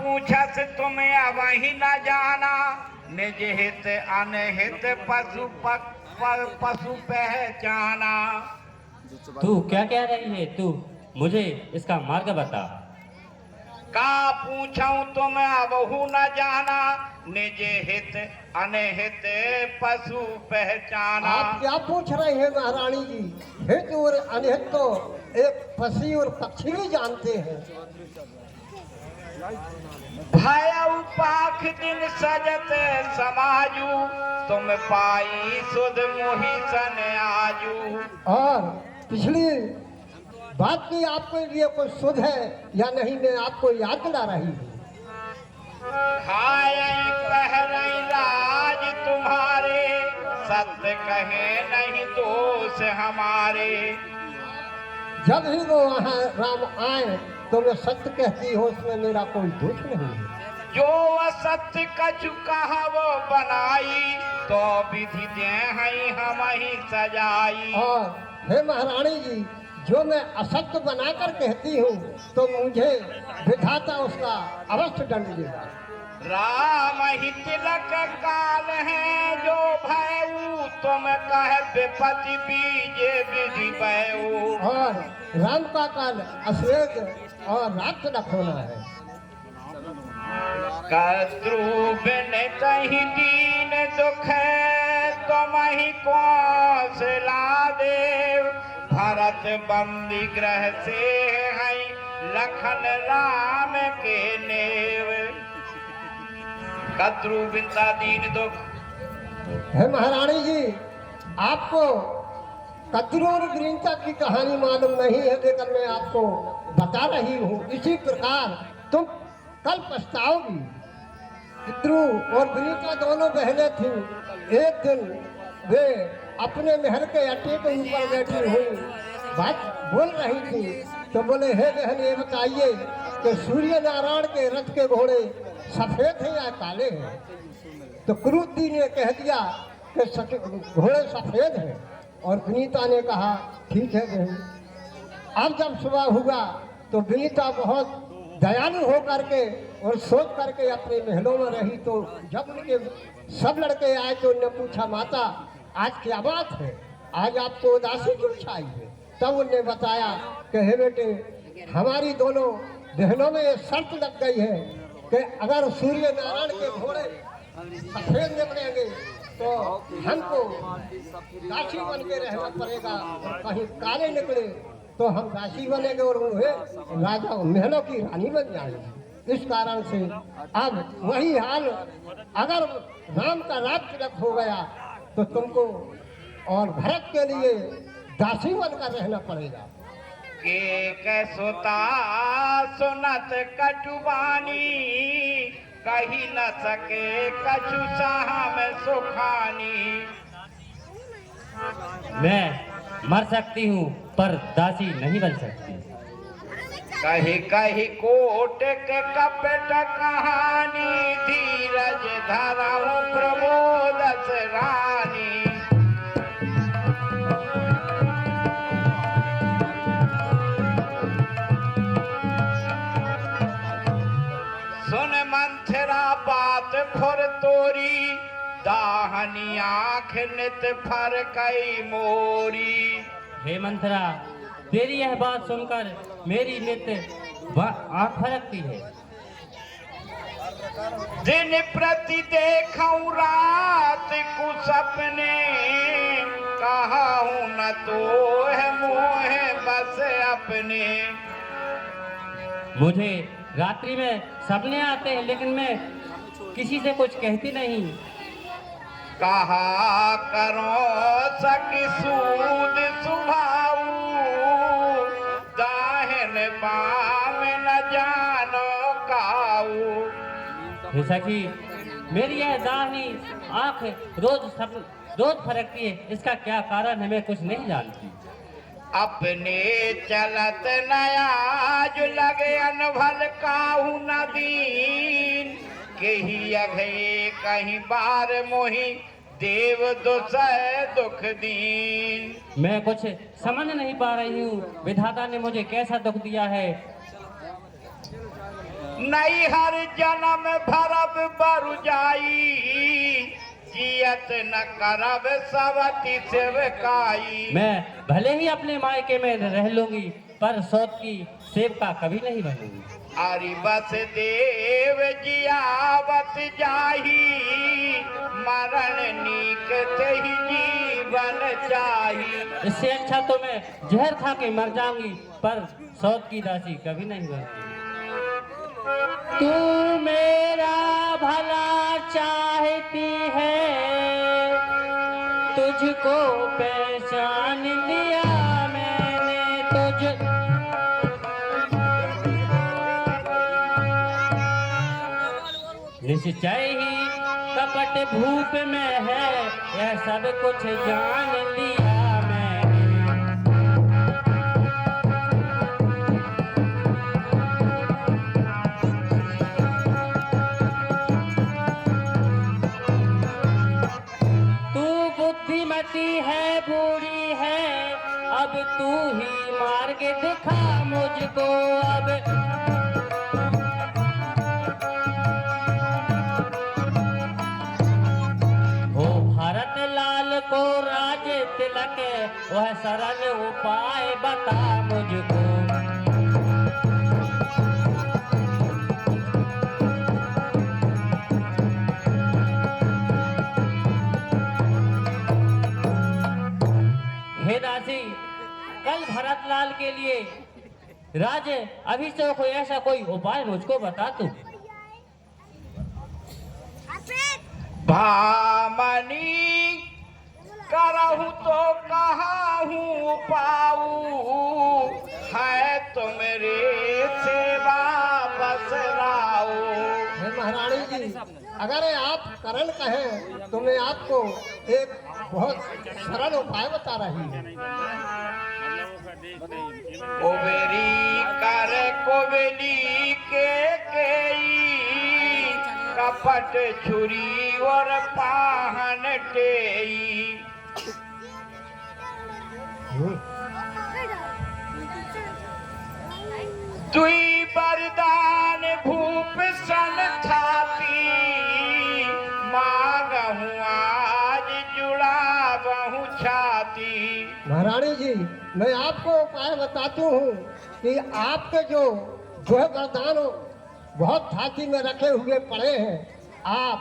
पूछस तुम्हें वही न जाना, निज हित अनहित पशु पशु पहचाना। तू क्या कह रही है? तू मुझे इसका मार्ग बता। का पूछूं तुम बहु न जाना, निज हित अनहित पशु पहचाना। आप क्या पूछ रहे हैं महारानी जी? हित और अनहित तो एक पशु और पक्षी भी जानते हैं। भयउ पाख दिन सजत समाजू, तुम पाई सुध मोहि सन आजू। और पिछली बात की आपके लिए कोई सुध है या नहीं, मैं आपको याद दिला रही हूँ। खाए कह रही राज तुम्हारे, सत्य कहे नहीं दोष हमारे। जब ही वो वहाँ राम आए तो मैं सत्य कहती हूँ, उसमें मेरा कोई दोष नहीं है। जो असत्य कछु कहा वो बनाई, तो विधि दे हम ही सजाई। और हे महारानी जी, जो मैं असत्य बनाकर कहती हूँ तो मुझे विधाता उसका अवश्य दंड देगा। राम ही तिलक काल है जो भयऊ, तुम कह विपत्ति बीजे विधि भयऊ। और राम का काल अश्वेत और रात तक होना है। कद्रुबिन तहि दीन दुख, तुम ही कौशला देव। भरत बंदी ग्रह से है, लखन राम के नेव। कद्रुबिनता दीन दुख। हे महारानी जी, आपको कद्रू और ग्रीनता की कहानी मालूम नहीं है, लेकिन मैं आपको बता रही हूँ। इसी प्रकार तुम कल पछताओगी। कद्रू और ग्रीनता दोनों बहनें थीं। एक दिन वे अपने महल के अट्टे के ऊपर बैठी हुई बात बोल रही थी, तो बोले हे बहन ये बताइए कि सूर्य नारायण के रथ के घोड़े सफेद हैं या काले हैं? तो क्रूरती ने कह दिया कि घोड़े सफेद हैं, और विनीता ने कहा ठीक है बहन। अब जब सुबह हुआ तो विनीता बहुत दयालु हो करके और सोच करके अपने महलों में रही। तो जब उनके सब लड़के आए तो उन्होंने पूछा माता आज क्या बात है, आज आपको उदासी क्यों छाई है? तब उन्होंने बताया कि हे बेटे, हमारी दोनों बहनों में ये शर्त लग गई है कि अगर सूर्य नारायण के घोड़े सफेद निकलेंगे तो हमको दासी बन के रहना पड़ेगा, और कहीं काले निकले तो हम दासी बनेंगे और उन्हें राजा महलों की रानी बन जाएंगे। इस कारण से अब वही हाल, अगर राम का राज तिलक हो गया तो तुमको और भरत के लिए दासी बनकर रहना पड़ेगा। के सुता सुनत कटुबानी, कही न सके कछु साहम सुखानी। मैं मर सकती हूँ पर दासी नहीं बन सकती। कही कही कोट के कपट कहानी, धीरज धरऊ प्रबोधस रानी। सुन मंथरा बात फुर तोरी, दाहनी आँख नित फर कई मोरी। हे मंथरा, तेरी यह बात सुनकर मेरी नित्य आँख फरकती है। दिन प्रति देखूं रात को सपने, कहूं न तो है मोह बस अपने। मुझे रात्रि में सपने आते हैं, लेकिन मैं किसी से कुछ कहती नहीं। कहा करो सकी सूद सुभाऊ, दाहिन बाम न जानो काऊ। हे सखी, मेरी यह दाहिनी आँख रोज फरकती है, इसका क्या कारण है मैं कुछ नहीं जानती। अपने चलत नयाज लगे अनभल काहू नदीन, कहीं अघे कहीं बार मोही देव दुख दीन। मैं कुछ समझ नहीं पा रही हूँ, विधाता ने मुझे कैसा दुख दिया है। नहीं हर जन्म भरब बरु जाई, जियत न करब सवती सेवकाई। मैं भले ही अपने मायके में रह लूंगी, पर सौत की सेवका कभी नहीं बनूंगी। अरि बस देव जियावत जाही, मरण नीक ते ही जीवन चाही। इससे अच्छा तो मैं जहर खा के मर जाऊंगी, पर सौत की दासी कभी नहीं बनती। तू मेरा भला चाहती है, तुझको पहचान लिया मैंने, निश्चय ही कपट भूप में है, यह सब कुछ जान लिया मैंने। तू बुद्धिमती है बूढ़ी है, अब तू ही मार्ग दिखा मुझको। अब को राज तिलक, वह सरल उपाय बता मुझको। हे दासी, कल भरतलाल के लिए राज अभिषेक हो, ऐसा कोई उपाय मुझको बता तू। भामनी करहु तो कहाहू पाऊ, है तुमरे सेवा बसराऊ। महारानी जी, अगर आप करण कहें तो मैं आपको एक बहुत सरल उपाय बता रही हूँ। कोबेरी कर कोबेली के कपट छुरी और पाहन टेई। दुई बरदान भूप सन छाती, मांगहू आज जुड़ा बहु छाती। महारानी जी, मैं आपको उपाय बताती हूँ कि आपके जो वरदान बहुत छाती में रखे हुए पड़े हैं, आप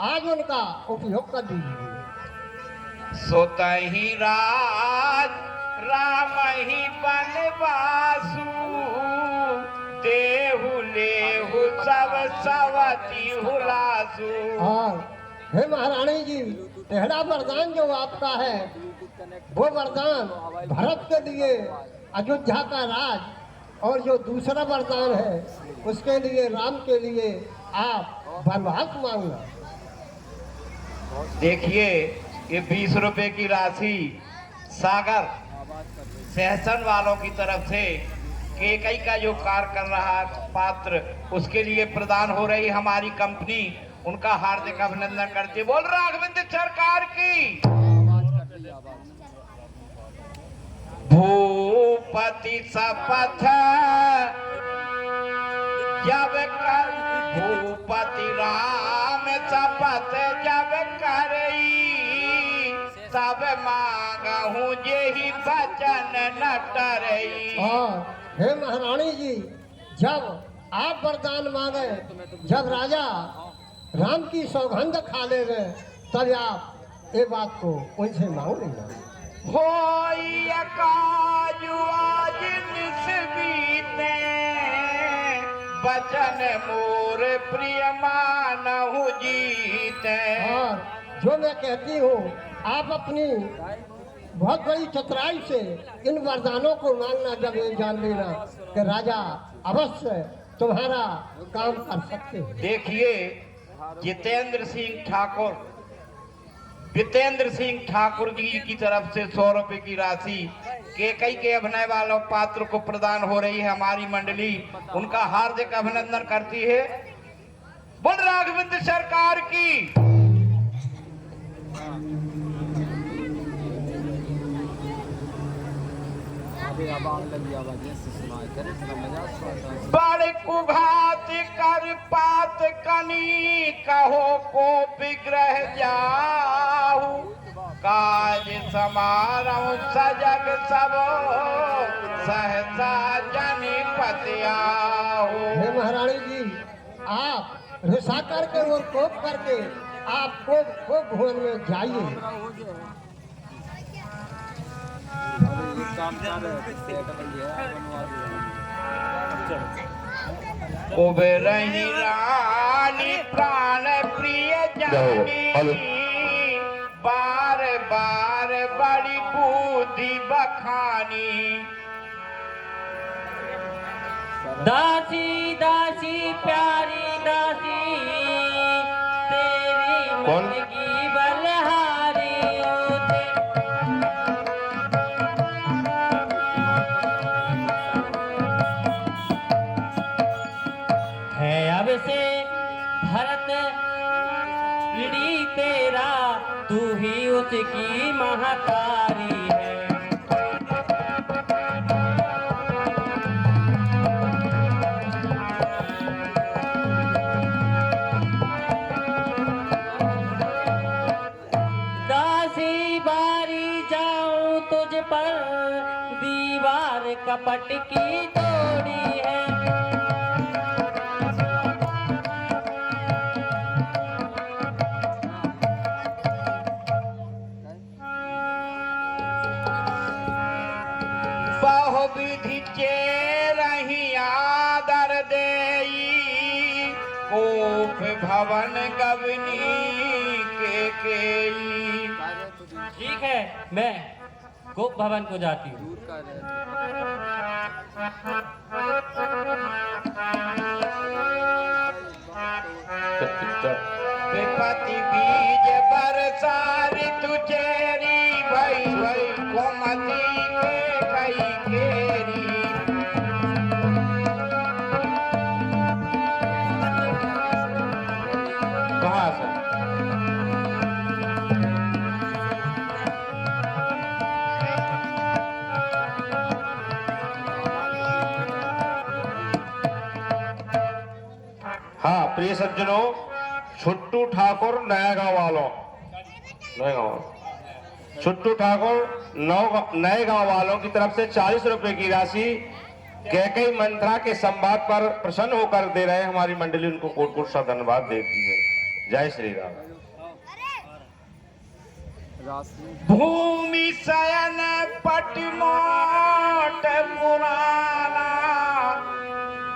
आज उनका उपयोग कर दीजिए। सोतहि राज राम ही बनवासु, देहु लेहु सब सवती हुलासु। और हे महारानी जी, पहला वरदान जो आपका है, वो वरदान भरत के लिए अयोध्या का राज, और जो दूसरा वरदान है उसके लिए राम के लिए आप वनवास मांगना। देखिए, ये 20 रुपए की राशि सागर सहसन वालों की तरफ से केकई का जो कार्य कर रहा पात्र, उसके लिए प्रदान हो रही हमारी कंपनी, उनका हार्दिक अभिनंदन करते बोल राघवेंद्र सरकार की। भूपति शपथ जब कर, भूपति राम शपथ जब करई, सब मांगहूँ जेहि बचन न टरई। और हे महारानी जी, जब आप वरदान मांगे, जब राजा राम की सौगंध खा लेंगे, तब आप ये बात को उनसे मांग लेना। होई काजु आज निस बीते, बचन मोर प्रिय मानहु जीते। और जो मैं कहती हूँ, आप अपनी बहुत बड़ी चतुराई से इन वरदानों को मांगना, जब ये जान लेना कि राजा अवश्य तुम्हारा काम कर सकते हैं। देखिए, जितेंद्र सिंह ठाकुर जी की तरफ से 100 रुपए की राशि केकई के अभिनय वालों पात्र को प्रदान हो रही है। हमारी मंडली उनका हार्दिक अभिनंदन करती है। बोल राघवेंद्र सरकार की। आवाज लगी, आवाज सुनाई। बड़ कुघात कर पात कनी कहो को विग्रह जाहू काज समारहु सजग सब सहसा जनि पतियाहू। हे महारानी जी, आप रुसाकर के और कोप करके आप खूब भुवन में जाइए। उबरही रानी प्राण प्रिय जानी बार बार बड़ी बुद्धि बखानी। दासी दासी प्यारी दासी तेरी मन की बलहारी है अब से भरत पीढ़ी तेरा तू ही उसकी महतारी है। दासी बारी जाऊं तुझ पर दीवार कपट की तोड़ी है। बहुविधि चेरहि आदर देई कोप भवन गवनी के केई। ठीक है, मैं गोप भवन को जाती हूँ। विपत्ति बीज बरसा ऋतु चेरी भई भई कोमति के कई केरी। कहाँ से? हाँ प्रिय सज्जनों, छुट्टू ठाकुर नया गांव वालों, छुट्टू ठाकुर नए गांव वालों की तरफ से 40 रुपए की राशि कैकई मंत्रा के संवाद पर प्रसन्न होकर दे रहे हैं। हमारी मंडली उनको कोट कोट सा धन्यवाद देती है। जय श्री राम। भूमि शयन पटमोट पुराना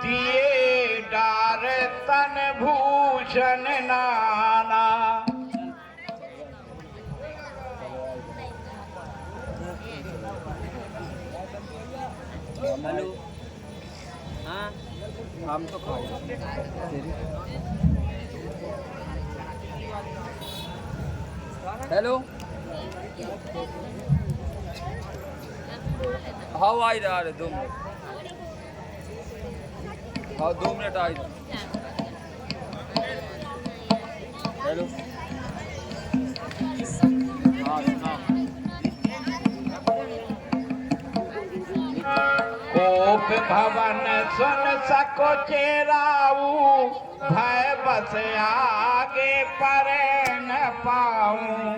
दिए डार तन भूषण नाना। हेलो, हाँ हम तो हेलो, हाउ आई रहा 2 मिनट, हाँ 2 मिनट आई। हेलो, हाँ सुना। कोप भवन सुन सको चेराऊ भय बस आगे पर न पाऊं।